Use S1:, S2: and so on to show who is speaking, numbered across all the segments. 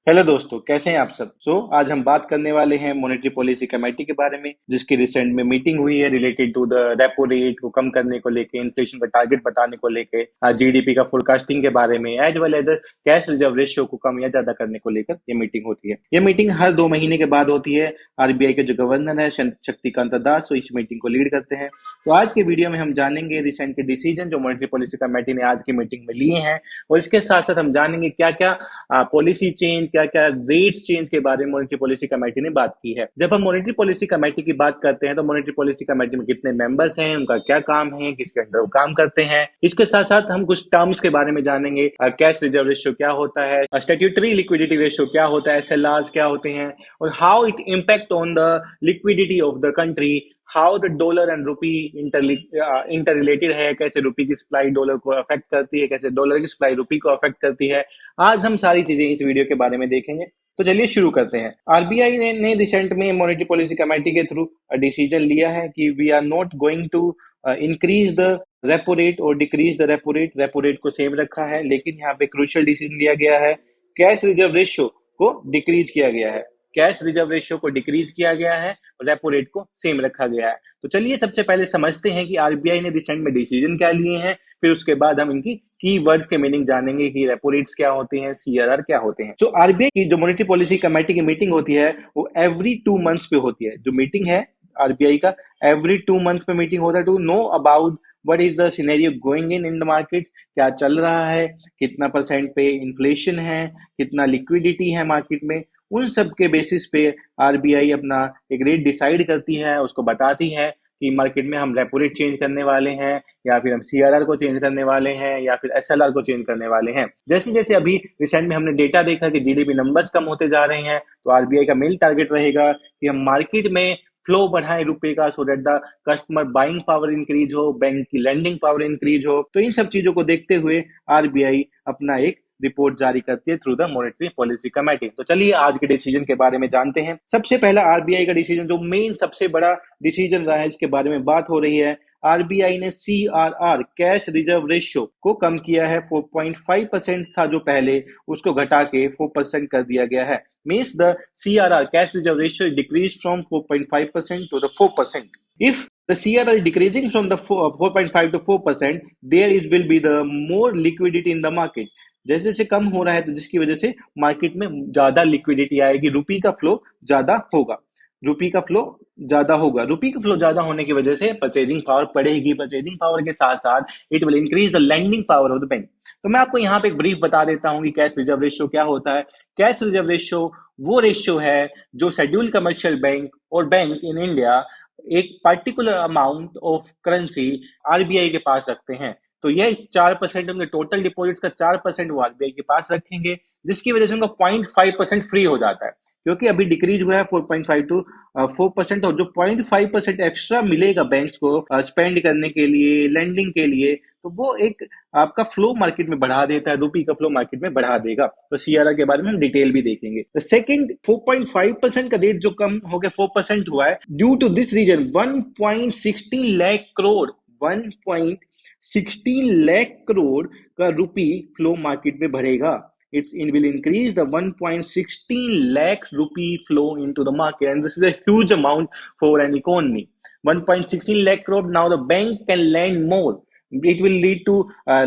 S1: Hello दोस्तों, कैसे हैं आप सब। आज हम बात करने वाले हैं मॉनेटरी पॉलिसी कमेटी के बारे में, जिसकी रिसेंट में मीटिंग हुई है related to the repo rate को कम करने को लेके, इन्फ्लेशन का टारगेट बताने को लेके, जीडीपी का फोरकास्टिंग के बारे में, as well as cash reserve ratio को कम या ज्यादा करने को लेकर ये मीटिंग होती है। ये मीटिंग हर 2 महीने के बाद होती है। आरबीआई के जो गवर्नर है शक्तिकांत दास, वो इस मीटिंग को लीड करते हैं। तो आज के वीडियो में हम जानेंगे रिसेंट के डिसीजन जो मॉनेटरी पॉलिसी कमेटी ने आज की मीटिंग में लिए हैं, और इसके साथ साथ हम जानेंगे क्या क्या पॉलिसी चेंज, क्या क्या रेट चेंज के बारे में मॉनेटरी पॉलिसी कमेटी ने बात की है। जब हम मॉनेटरी पॉलिसी कमेटी की बात करते हैं तो मॉनेटरी पॉलिसी कमेटी में कितने मेंबर्स हैं, उनका क्या काम है, किसके अंडर वो काम करते हैं। इसके साथ साथ हम कुछ टर्म्स के बारे में जानेंगे। कैश रिजर्व रेशियो क्या होता है, स्टैट्यूटरी लिक्विडिटी रेशियो क्या होता है, एसएलआर क्या होते हैं, और how it impact on the liquidity of the country, how the dollar and rupee inter related है, कैसे रुपी की सप्लाई डॉलर को अफेक्ट करती है, कैसे डॉलर की सप्लाई रुपी को अफेक्ट करती है। आज हम सारी चीजें इस वीडियो के बारे में देखेंगे। तो चलिए शुरू करते हैं। आरबीआई ने रिसेंट में मॉनेटरी पॉलिसी कमेटी के थ्रू डिसीजन लिया है कि we are not going to increase the repo rate और decrease the repo rate. Repo rate को सेम रखा है, लेकिन यहाँ पे क्रूशियल डिसीजन लिया गया है, कैश रिजर्व रेशियो को डिक्रीज किया गया है। कैश रिजर्व रेशियो को डिक्रीज किया गया है और रेपो रेट को सेम रखा गया है। तो चलिए सबसे पहले समझते हैं कि आरबीआई ने रिसेंट में डिसीजन क्या लिए हैं, फिर उसके बाद हम इनकी की वर्ड्स के मीनिंग जानेंगे कि रेपो रेट्स क्या होते हैं, सीआरआर क्या होते हैं। तो आरबीआई की जो मॉनेटरी पॉलिसी कमेटी की मीटिंग होती है वो एवरी 2 मंथ्स पे होती है। जो मीटिंग है आरबीआई का, एवरी 2 मंथ्स पे मीटिंग होता है to know about what is the scenario going in the market, क्या चल रहा है, कितना परसेंट पे इन्फ्लेशन है, कितना लिक्विडिटी है मार्केट में। उन सब के बेसिस पे आरबीआई अपना एक रेट डिसाइड करती है, उसको बताती है कि मार्केट में हम रेपो रेट चेंज करने वाले हैं, या फिर हम सीआरआर को चेंज करने वाले हैं, या फिर एसएलआर को चेंज करने वाले हैं। जैसे जैसे अभी रिसेंट में हमने डेटा देखा कि जीडीपी नंबर्स कम होते जा रहे हैं, तो आरबीआई का मेन टारगेट रहेगा कि हम मार्केट में फ्लो बढ़ाएं रुपए का, so that the customer buying power increase हो, बैंक की लैंडिंग पावर इंक्रीज हो। तो इन सब चीजों को देखते हुए आरबीआई अपना एक रिपोर्ट जारी करती है through the monetary policy committee. तो चलिए आज के डिसीजन के बारे में जानते हैं। सबसे पहला आरबीआई का डिसीजन, जो मेन सबसे बड़ा डिसीजन रहा है, इसके बारे में बात हो रही है। आरबीआई ने सीआरआर कैश रिजर्व रेशियो को कम किया है। 4.5% था जो पहले, उसको घटा के 4% कर दिया गया है। Means the CRR cash reserve ratio decrease from 4.5% to the 4%. If the CRR is decreasing from the 4.5 to 4%, there is will be the more liquidity in the market. जैसे जैसे कम हो रहा है तो जिसकी वजह से मार्केट में ज्यादा लिक्विडिटी आएगी, रुपी का फ्लो ज्यादा होगा। रुपी का फ्लो ज्यादा होगा, रुपी का फ्लो ज्यादा होने की वजह से परचेजिंग पावर बढ़ेगी। परचेजिंग पावर के साथ साथ it will increase the lending power of the bank. तो मैं आपको यहाँ पे एक ब्रीफ बता देता हूँ कि कैश रिजर्व रेशियो क्या होता है। कैश रिजर्व रेशियो वो रेशियो है जो शेड्यूल कमर्शियल बैंक और बैंक इन इंडिया एक particular amount of currency RBI के पास रखते हैं। तो यह 4% उनके टोटल डिपॉजिट्स का 4% वो आरबीआई के पास रखेंगे, जिसकी वजह से उनका 0.5% फ्री हो जाता है, क्योंकि अभी डिक्रीज हुआ है 4.5 टू 4%। और जो 0.5% एक्स्ट्रा मिलेगा बैंक्स को स्पेंड करने के लिए, लेंडिंग के लिए, तो वो एक आपका फ्लो मार्केट में बढ़ा देता है, रुपी का फ्लो मार्केट में बढ़ा देगा। तो सीआरआर के बारे में हम डिटेल भी देखेंगे। तो सेकंड, 4.5% का रेट जो कम हो गया 4% हुआ है, due to this reason 1.16 lakh crore 1.16 lakh crore का रुपी फ्लो मार्केट में बढ़ेगा। It will increase the 1.16 lakh rupee flow into the market, and this is a huge amount for an economy. 1.16 lakh crore. Now the bank can lend more. It will lead to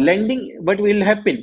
S1: lending. What will happen?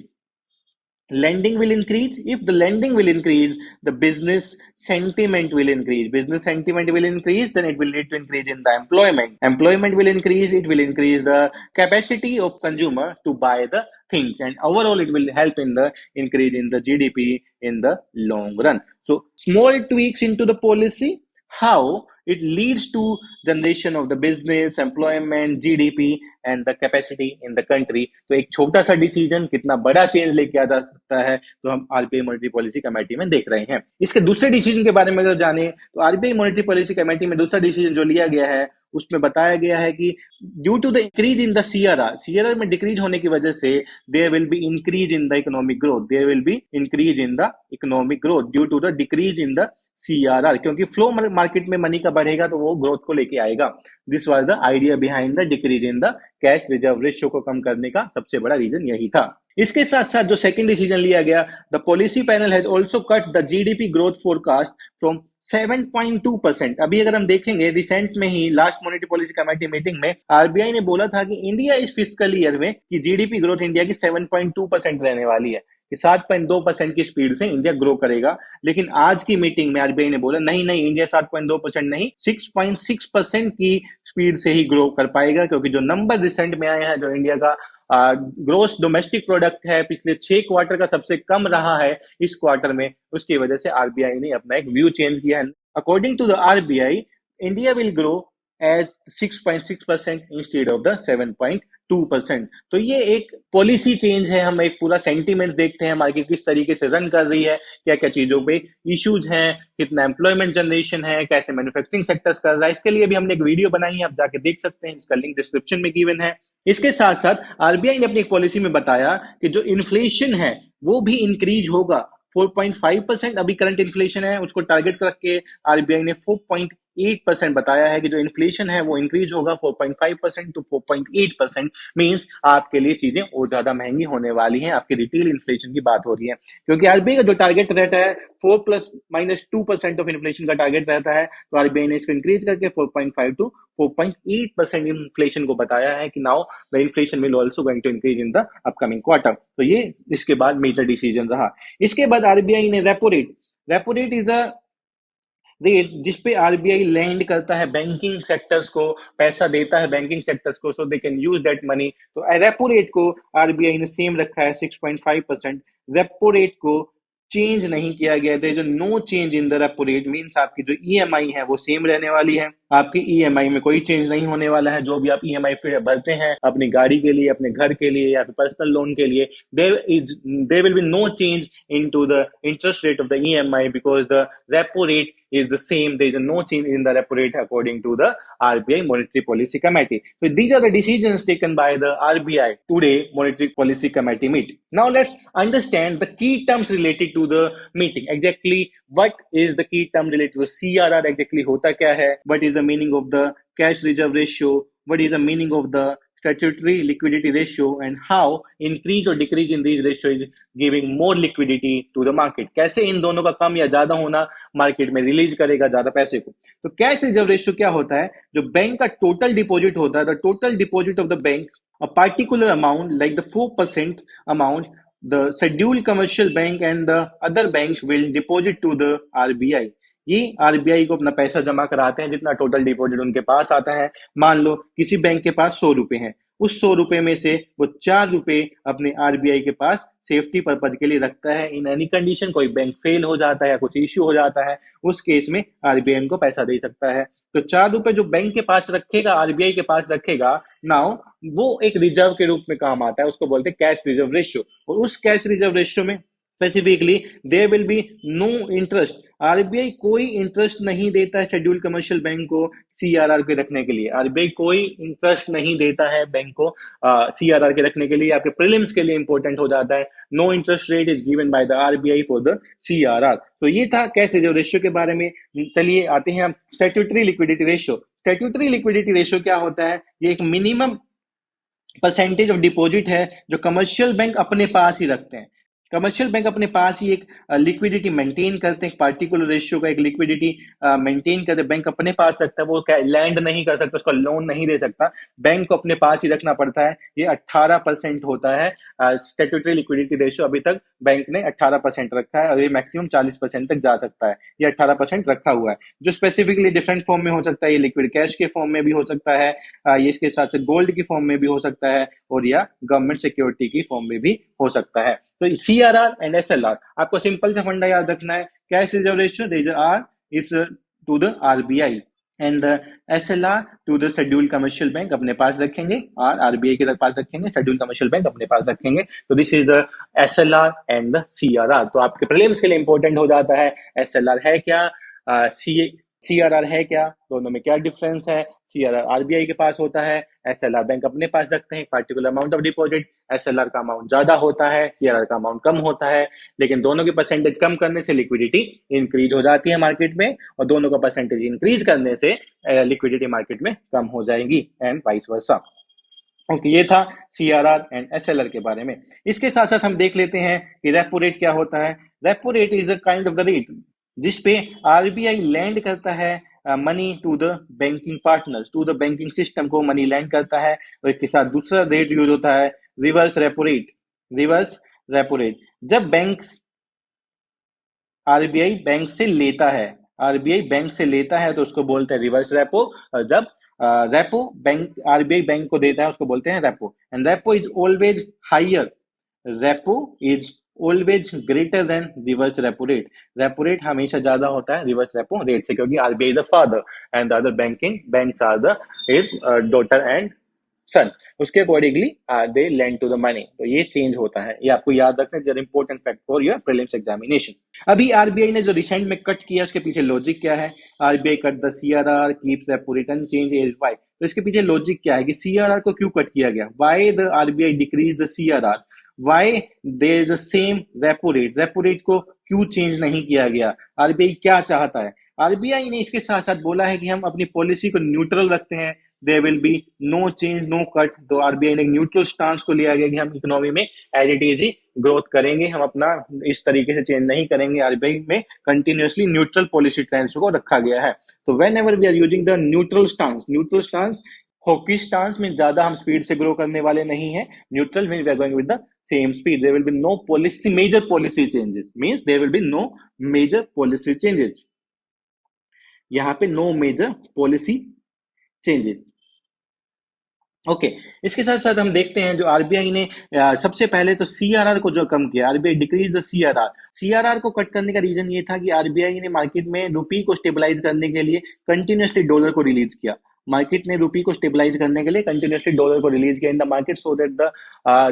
S1: Lending will increase. If the lending will increase, the business sentiment will increase. Business sentiment will increase, then it will lead to increase in the employment. Employment will increase. It will increase the capacity of consumer to buy the things, and overall it will help in the increase in the GDP in the long run. So small tweaks into the policy, how it leads to generation of the business, employment, GDP and the capacity in the country. तो एक छोटा सा decision कितना बड़ा change लेके आ जा सकता है, तो हम आरबीआई मॉनेटरी पॉलिसी कमेटी में देख रहे हैं। इसके दूसरे डिसीजन के बारे में अगर जाने, तो आरबीआई मॉनेटरी पॉलिसी कमेटी में दूसरा डिसीजन जो लिया गया है, उसमें बताया गया है कि due to the increase in the CRR, CRR में डिक्रीज होने की वजह से there will be increase in the economic growth, there will be increase in the economic growth due to the decrease in the CRR, क्योंकि flow market में money का बढ़ेगा तो वो ग्रोथ को लेके आएगा। This was the idea behind the decrease in the cash reserve ratio को कम करने का सबसे बड़ा रीजन यही था। इसके साथ साथ जो सेकंड डिसीजन लिया गया, the policy panel has also cut the GDP growth forecast from 7.2%। अभी अगर हम देखेंगे रिसेंट में ही last monetary policy committee meeting में आरबीआई ने बोला था कि इंडिया इस फिस्कल ईयर में कि जीडीपी ग्रोथ इंडिया की 7.2% रहने वाली है, कि 7.2% की स्पीड से इंडिया ग्रो करेगा। लेकिन आज की मीटिंग में आरबीआई ने बोला नहीं नहीं, इंडिया 7.2% नहीं 6.6% की स्पीड से ही ग्रो कर पाएगा, क्योंकि जो नंबर रिसेंट में आए हैं, जो इंडिया का ग्रोस डोमेस्टिक प्रोडक्ट है पिछले 6 क्वार्टर का सबसे कम रहा है इस क्वार्टर में, उसकी वजह से आरबीआई ने अपना एक व्यू चेंज किया है। According to the RBI, India will grow at 6.6% instead of the 7.2%। तो ये एक पॉलिसी चेंज है। हम एक पूरा सेंटीमेंट देखते हैं मार्केट किस तरीके से रन कर रही है, क्या क्या चीजों पे इश्यूज हैं, कितना एम्प्लॉयमेंट जनरेशन है, कैसे मैन्युफैक्चरिंग सेक्टर्स कर रहा है। इसके लिए भी हमने एक वीडियो बनाई है, आप जाके देख सकते हैं, इसका लिंक डिस्क्रिप्शन में गिवन है। इसके साथ साथ आरबीआई ने अपनी एक पॉलिसी में बताया कि जो इन्फ्लेशन है वो भी इंक्रीज होगा 4.5%। अभी करंट इन्फ्लेशन है, उसको टारगेट रख के आरबीआई ने 4.8% बताया है कि जो इन्फ्लेशन है वो इंक्रीज होगा 4.5% टू 4.8%। मींस आपके लिए चीजें और ज्यादा महंगी होने वाली हैं। आपकी रिटेल इन्फ्लेशन की बात हो रही है, क्योंकि आरबीआई का जो टारगेट रहता है 4 ± 2% ऑफ इन्फ्लेशन का टारगेट रहता है, तो आरबीआई ने इसको इंक्रीज करके 4.5 टू 4.8% इन्फ्लेशन को बताया है कि now the inflation will also going to increase in the upcoming quarter. तो ये इसके बाद मेजर डिसीजन रहा। इसके बाद आरबीआई ने repo rate is the rate जिस पे आरबीआई लैंड करता है बैंकिंग सेक्टर्स को, पैसा देता है बैंकिंग सेक्टर्स को, so they can use that money. तो रेपो रेट को आरबीआई ने सेम रखा है 6.5%। रेपो रेट को चेंज नहीं किया गया। There is no change in the repo rate, means आपकी जो ईएमआई है वो सेम रहने वाली है। आपकी ईएमआई में कोई चेंज नहीं होने वाला है। जो भी आप ईएमआई पे भरते हैं अपनी गाड़ी के लिए, अपने घर के लिए या फिर पर्सनल लोन के लिए, there will be no change into the interest rate of the EMI because the repo rate is the same. There is no change in the repo rate according to the RBI Monetary Policy Committee. So these are the decisions taken by the RBI today Monetary Policy Committee meet. Now let's understand the key terms related to the meeting. Exactly what is the key term related to CRR? Exactly होता क्या है? What is the meaning of the cash reserve ratio? What is the meaning of the statutory liquidity ratio and how increase or decrease in these ratio is giving more liquidity to the market? कैसे इन दोनों का कम या ज्यादा होना market में release करेगा ज्यादा पैसे को। तो कैश रिजर्व रेशियो क्या होता है? जो बैंक का टोटल डिपॉजिट होता है, the total deposit of the bank, a particular amount like the 4% amount the scheduled commercial bank and the other bank will deposit to the RBI. ये RBI को अपना पैसा जमा कराते हैं, जितना टोटल डिपॉजिट उनके पास आता है। मान लो किसी बैंक के पास 100 रुपए हैं, उस 100 रुपए में से वो 4 रुपए अपने आरबीआई के पास सेफ्टी पर्पज के लिए रखता है। इन एनी कंडीशन कोई बैंक फेल हो जाता है या कुछ इश्यू हो जाता है, उस केस में आरबीआई उनको पैसा दे सकता है। तो 4 रुपए जो बैंक के पास रखेगा, आरबीआई के पास रखेगा, नाउ वो एक रिजर्व के रूप में काम आता है, उसको बोलते हैं कैश रिजर्व रेशियो। और उस कैश रिजर्व रेशियो में specifically there will be no interest. RBI कोई इंटरेस्ट नहीं देता है शेड्यूल कमर्शियल बैंक को सीआरआर के रखने के लिए। आरबीआई कोई इंटरेस्ट नहीं देता है बैंक को सीआरआर के रखने के लिए। आपके प्रीलिम्स के लिए इंपॉर्टेंट हो जाता है। No interest rate is given by the RBI for the CRR. तो ये था कैश रिजर्व रेशियो के बारे में। चलिए आते हैं हम statutory liquidity ratio. Statutory liquidity ratio क्या होता है? ये एक मिनिमम परसेंटेज ऑफ डिपॉजिट है जो कमर्शियल बैंक अपने पास ही रखते हैं। कमर्शियल बैंक अपने पास ही एक लिक्विडिटी मेंटेन करते हैं, पार्टिकुलर रेशियो का एक लिक्विडिटी मेंटेन करते बैंक अपने पास रखता है। वो लैंड नहीं कर सकता, उसका लोन नहीं दे सकता, बैंक को अपने पास ही रखना पड़ता है। ये 18% होता है स्टैट्यूटरी लिक्विडिटी रेशियो। अभी तक बैंक ने 18% रखा है और ये मैक्सिमम 40% तक जा सकता है। ये 18% रखा हुआ है, जो स्पेसिफिकली डिफरेंट फॉर्म में हो सकता है। ये लिक्विड कैश के फॉर्म में भी हो सकता है, ये इसके साथ साथ गोल्ड की फॉर्म में भी हो सकता है, और या गवर्नमेंट सिक्योरिटी की फॉर्म में भी हो सकता है। तो सीआरआर एंड एसएलआर आपको सिंपल सा फंडा याद रखना है। Cash reserve ratio there is are it's to the RBI and the SLR to the scheduled commercial bank अपने पास रखेंगे, और आरबीआई के पास रखेंगे, शेड्यूल्ड कमर्शियल बैंक अपने पास रखेंगे। तो this is the SLR and the CRR. तो आपके प्रीलिम्स के लिए इंपॉर्टेंट हो जाता है एसएलआर है क्या, सीआरआर है क्या, दोनों में क्या डिफरेंस है। सीआरआर आरबीआई के पास होता है, एसएलआर बैंक अपने पास रखते हैं particular amount of deposit. SLR का अमाउंट ज्यादा होता है, सीआरआर का अमाउंट कम होता है, लेकिन दोनों की परसेंटेज कम करने से लिक्विडिटी इंक्रीज हो जाती है मार्केट में, और दोनों का परसेंटेज इंक्रीज करने से लिक्विडिटी मार्केट में कम हो जाएगी, एंड वाइस वर्सा। ओके, ये था सीआरआर एंड एसएलआर के बारे में। इसके साथ साथ हम देख लेते हैं कि रेपो रेट क्या होता है। Repo rate is a kind of the rate जिस पे आरबीआई लैंड करता है money to the banking partners, to the banking system को मनी लैंड करता है। और इसके साथ दूसरा रेट यूज होता है reverse repo rate. Reverse repo rate जब बैंक्स आरबीआई बैंक से लेता है, आरबीआई बैंक से लेता है तो उसको बोलते हैं रिवर्स रेपो। और जब रेपो बैंक आरबीआई बैंक को देता है उसको बोलते हैं repo. And repo is always higher, repo is always greater than reverse repo rate. Repo rate हमेशा ज्यादा होता है रिवर्स रेपो रेट से, क्योंकि RBI the father and the other banking banks are the his daughter and son. उसके accordingly they lend to the money. तो ये change होता है, ये आपको याद रखना है, important fact for your prelims examination. अभी आरबीआई ने जो रिसेंट में कट किया उसके पीछे लॉजिक क्या है? RBI cut the CRR keeps repo rate unchanged as why. तो इसके पीछे लॉजिक क्या है कि सीआरआर को क्यों कट किया गया? Why the RBI decrease the CRR, why there is the same repo rate, repo rate को क्यों चेंज नहीं किया गया? आरबीआई क्या चाहता है? आरबीआई ने इसके साथ साथ बोला है कि हम अपनी पॉलिसी को न्यूट्रल रखते हैं, there will be no change no cut. तो आरबीआई ने न्यूट्रल स्टांस को लिया गया कि हम इकोनॉमी में एज इट इज ही ग्रोथ करेंगे, हम अपना इस तरीके से चेंज नहीं करेंगे। आरबीआई में कंटिन्यूअसली न्यूट्रल पॉलिसी स्टैंस को रखा गया है। तो whenever we are using the neutral stance hawkish stance में ज्यादा हम स्पीड से ग्रो करने वाले नहीं है। Neutral mean we are going with the same speed, there will be no policy major policy changes, means there will be no major policy changes. यहाँ पे no major policy changes. Okay इसके साथ साथ हम देखते हैं जो आरबीआई ने सबसे पहले तो सीआरआर को जो कम किया, RBI decrease the CRR. CRR को कट करने का रीजन ये था कि आरबीआई ने मार्केट में रुपी को स्टेबलाइज करने के लिए कंटिन्यूअसली डॉलर को रिलीज किया। मार्केट ने रुपी को स्टेबलाइज करने के लिए कंटिन्यूअसली डॉलर को रिलीज किया इन the market, so that the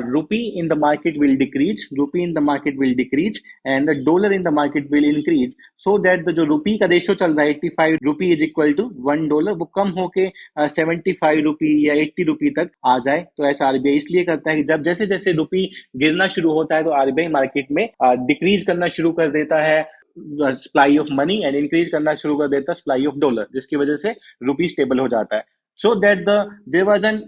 S1: rupee in the market will decrease, rupee in the market will decrease and the dollar in the market will increase, so that the जो रुपी का ratio चल रहा है 85 रुपी is equal to $1, वो कम होके 75 रुपी या 80 रुपी तक आ जाए। तो ऐसा आरबीआई इसलिए करता है कि जब जैसे जैसे रुपी गिरना शुरू होता है तो आरबीआई मार्केट में डिक्रीज करना शुरू कर देता है supply of money and increase करना शुरू कर देता है सप्लाई ऑफ डॉलर, जिसकी वजह से रुपी स्टेबल हो जाता है। So that there was an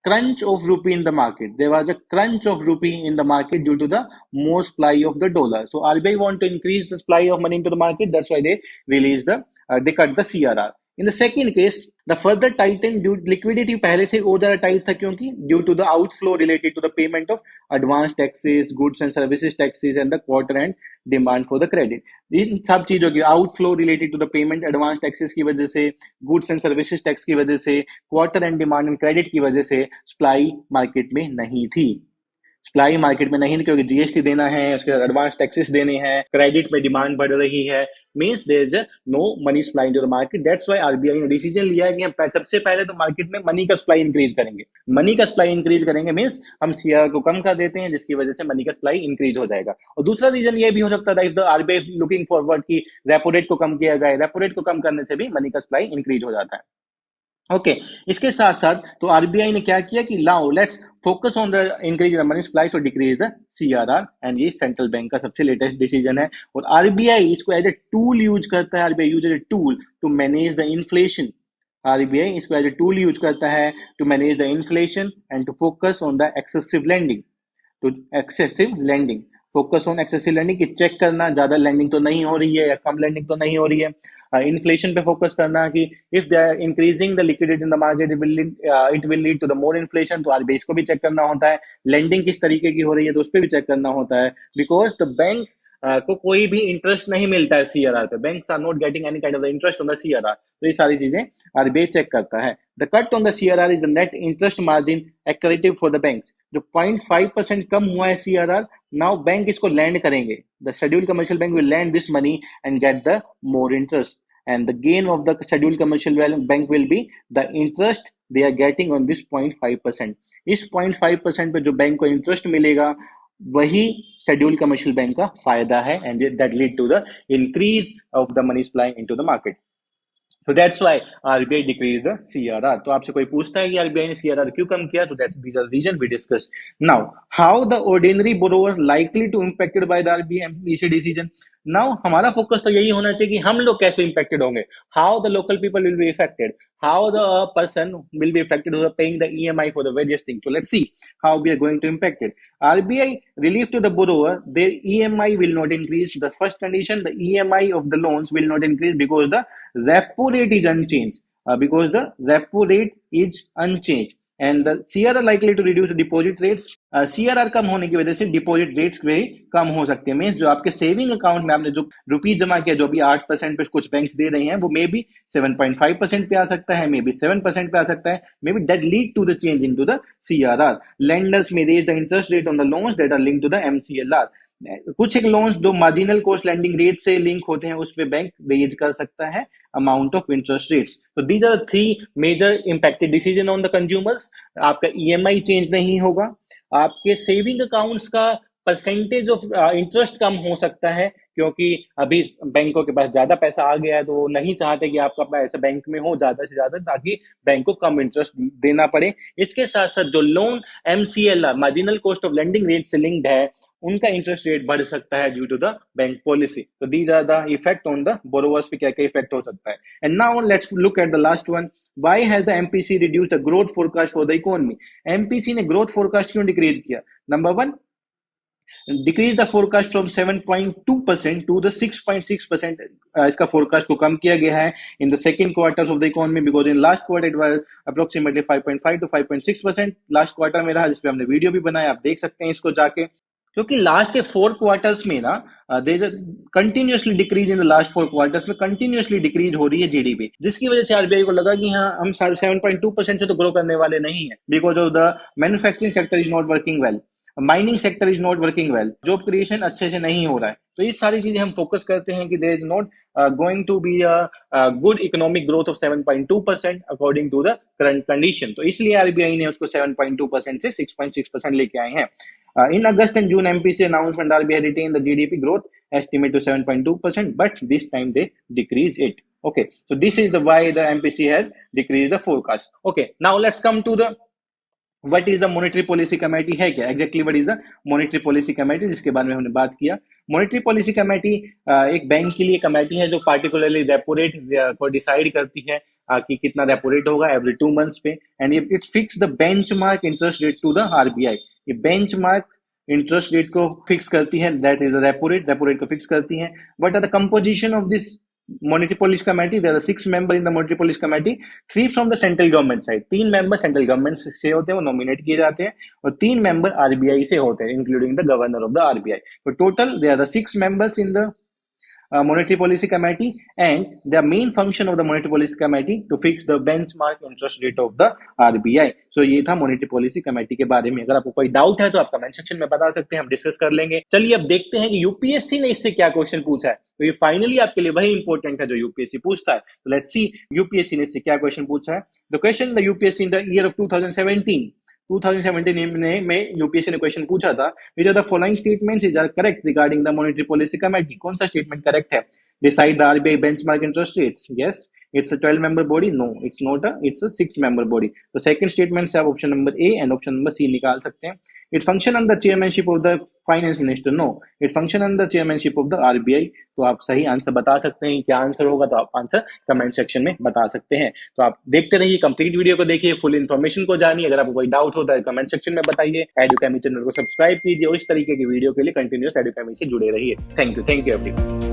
S1: crunch of rupee in the market, there was a crunch of rupee in the market due to the more supply of the dollar. So RBI want to increase the supply of money into the market, that's why they released they cut the CRR. In the second case, the further tighten due liquidity पहले से और ज्यादा tight था, क्योंकि due to the outflow related to the payment of advance taxes, goods and services taxes and the quarter end demand for the credit. इन सब चीजों की outflow related to the payment advance taxes की वजह से, goods and services tax की वजह से, quarter and demand and credit की वजह से सप्लाई मार्केट में नहीं थी। सप्लाई मार्केट में नहीं, क्योंकि जीएसटी देना है, उसके बाद एडवांस टैक्सेस देने हैं, क्रेडिट में डिमांड बढ़ रही है, means there is no money supply into the market. That's why RBI ने डिसीजन लिया है कि हम सबसे पहले तो मार्केट में मनी का सप्लाई इंक्रीज करेंगे। मनी का सप्लाई इंक्रीज करेंगे मींस हम सीआर को कम कर देते हैं, जिसकी वजह से मनी का सप्लाई इंक्रीज हो जाएगा। और दूसरा रीजन ये भी हो सकता था if the RBI looking forward की रेपो रेट को कम किया जाए, रेपो रेट को कम करने से भी मनी का सप्लाई इंक्रीज हो जाता है। ओके इसके साथ साथ तो आरबीआई ने क्या किया कि now let's focus on the increase the money supply to decrease the CRR, and ये सेंट्रल बैंक का सबसे लेटेस्ट डिसीजन है। और आरबीआई इसको एज ए टूल यूज करता है, RBI use as a tool to manage the inflation. RBI इसको as a tool use करता है to manage the inflation and to focus on the excessive lending, to excessive lending, focus on excessive lending की check करना, ज्यादा lending तो नहीं हो रही है या कम लेंडिंग तो नहीं हो रही है। इन्फ्लेशन पे फोकस करना कि if they are increasing the liquidity in the market it will lead to the more inflation. तो आरबीआई को भी चेक करना होता है, लेंडिंग किस तरीके की हो रही है तो उस पर भी चेक करना होता है, बिकॉज द बैंक को कोई भी इंटरेस्ट नहीं मिलता है सीआरआर पे, banks are not getting any kind of interest on the CRR. तो ये सारी चीजें आरबीआई चेक करता है। The cut on the CRR is the net interest margin accretive for the banks. जो 0.5% कम हुआ है सीआरआर, नाउ बैंक इसको लैंड करेंगे, the scheduled commercial bank will lend this money and get the more interest, and the gain of the scheduled commercial bank will be the interest they are getting on this 0.5%. इस 0.5% पे जो bank को interest मिलेगा वही scheduled commercial bank का फायदा है, and that lead to the increase of the money supply into the market. So that's why RBI decreased the CRR. तो आपसे कोई पूछता है कि RBI ने CRR क्यों कम किया? तो that's these are the reason we discussed. Now, how the ordinary borrower likely to impacted by the RBI MPC decision? Now, हमारा फोकस तो यही होना चाहिए कि हम लोग कैसे impacted होंगे. How the local people will be affected. How the person will be affected who are paying the EMI for the various things. So let's see how we are going to impact it. RBI relief to the borrower, their EMI will not increase. The first condition, the EMI of the loans will not increase because the repo rate is unchanged. Because the repo rate is unchanged. And the CRR likely to reduce the deposit rates. CRR कम होने की वजह से deposit rates भी कम हो सकते हैं. Means जो आपके सेविंग अकाउंट में आपने जो रुपीज जमा किया, जो भी 8% पे कुछ बैंक्स दे रहे हैं, वो मे बी 7.5% पे आ सकता है, मे बी 7% पे आ सकता है. Maybe that lead to the change in to the CRR. Lenders may raise the interest rate on the loans that are link to the MCLR. कुछ एक लोन्स जो मार्जिनल कॉस्ट लैंडिंग रेट से link होते हैं, उस पे bank raise कर सकता है amount of interest rates. So these are the three major impacted decision on the consumers. आपका EMI चेंज नहीं होगा, आपके सेविंग अकाउंट्स का परसेंटेज ऑफ इंटरेस्ट कम हो सकता है, क्योंकि अभी बैंकों के पास ज्यादा पैसा आ गया है, तो वो नहीं चाहते कि आपका पैसा बैंक में हो ज्यादा से ज्यादा, ताकि बैंक को कम इंटरेस्ट देना पड़े. इसके साथ साथ जो loan MCLR marginal cost of lending rate से लिंक्ड है, उनका इंटरेस्ट रेट बढ़ सकता है due to the bank policy. तो these are the effect on the borrowers पे क्या क्या इफेक्ट हो सकता है. And now let's look at the last one. Why has the MPC reduced the growth forecast for the economy? MPC ने growth forecast क्यों decrease किया? Number one, decrease the forecast from 7.2% to the 6.6%. इसका forecast को कम किया गया है in the second quarters of the economy, because in last quarter it was approximately 5.5 to 5.6%. last quarter में रहा, जिसपे हमने वीडियो भी बनाया, आप देख सकते हैं इसको जाके. क्योंकि लास्ट के 4 क्वार्टर्स में ना there is continuously decrease in the last 4 quarters में कंटिन्यूअसली डिक्रीज हो रही है जीडीपी, जिसकी वजह से आरबीआई को लगा कि हाँ, हम 7.2% से तो ग्रो करने वाले नहीं है, because of the manufacturing sector is not working well, mining sector is not working well, job creation अच्छे से नहीं हो रहा है. तो ये सारी चीजें हम फोकस करते हैं कि there is not going to be a good economic growth of 7.2% according to the current condition. तो इसलिए आरबीआई ने उसको 7.2% से 6.6% लेके आए हैं. In August and June, MPC announcement RBI retained the GDP growth estimate to 7.2%, but this time they decreased it. Okay, so this is the why the MPC has decreased the forecast. Okay, now let's come to the what is the monetary policy committee है क्या, exactly what is the monetary policy committee, जिसके बारे में हमने बात किया. Monetary policy committee एक bank के लिए कमेटी है जो पार्टिकुलरली रेपो रेट को डिसाइड करती है कि कितना रेपो रेट होगा एवरी 2 months पे, and it fix the benchmark interest rate to the RBI. ये बेंचमार्क इंटरेस्ट रेट को फिक्स करती है, that is the repo rate को फिक्स करती है. What are the composition of this monetary policy committee? There are 6 members in the monetary policy committee, 3 from the central government side. 3 members central government से होते हैं, वो nominate किए जाते हैं, और 3 मेंबर आरबीआई से होते हैं, including the governor of the RBI. तो total there are 6 members in the monetary policy committee, and the main function of the monetary policy committee to fix the benchmark interest rate of the RBI. So ये था monetary policy committee के बारे में. अगर आपको कोई doubt है तो आप कमेंट सेक्शन में बता सकते हैं, हम डिस्कस कर लेंगे. चलिए अब देखते हैं कि यूपीएससी ने इससे क्या क्वेश्चन पूछा है. तो ये फाइनली आपके लिए वही इंपॉर्टेंट है जो यूपीएससी पूछता है. तो लेट्स सी यूपीएससी ने इससे क्या क्वेश्चन पूछा है. The question the UPSC in the year of 2017 में यूपीएससी ने क्वेश्चन पूछा था, which are the following statements is are correct regarding the monetary policy committee. कौन सा स्टेटमेंट करेक्ट है? Decide the RBI benchmark interest rates. Yes, it's a 12-member body. No, it's a 6-member body. The second statement से आप option number A and option number C निकाल सकते हैं. It function under chairmanship of the finance minister. No, it function under chairmanship of the RBI. तो आप सही answer बता सकते हैं. क्या आंसर होगा तो आप आंसर कमेंट सेक्शन में बता सकते हैं. तो आप देखते रहिए, कंप्लीट वीडियो को देखिए, फुल इन्फॉर्मेशन को जानिए. अगर आपको कोई डाउट होता है कमेंट सेक्शन में बताइए. एडुकेमी चैनल को सब्सक्राइब कीजिए और इस तरीके की वीडियो के लिए कंटिन्यूअस एडुकेमी से जुड़े रहिए. Thank you everyone.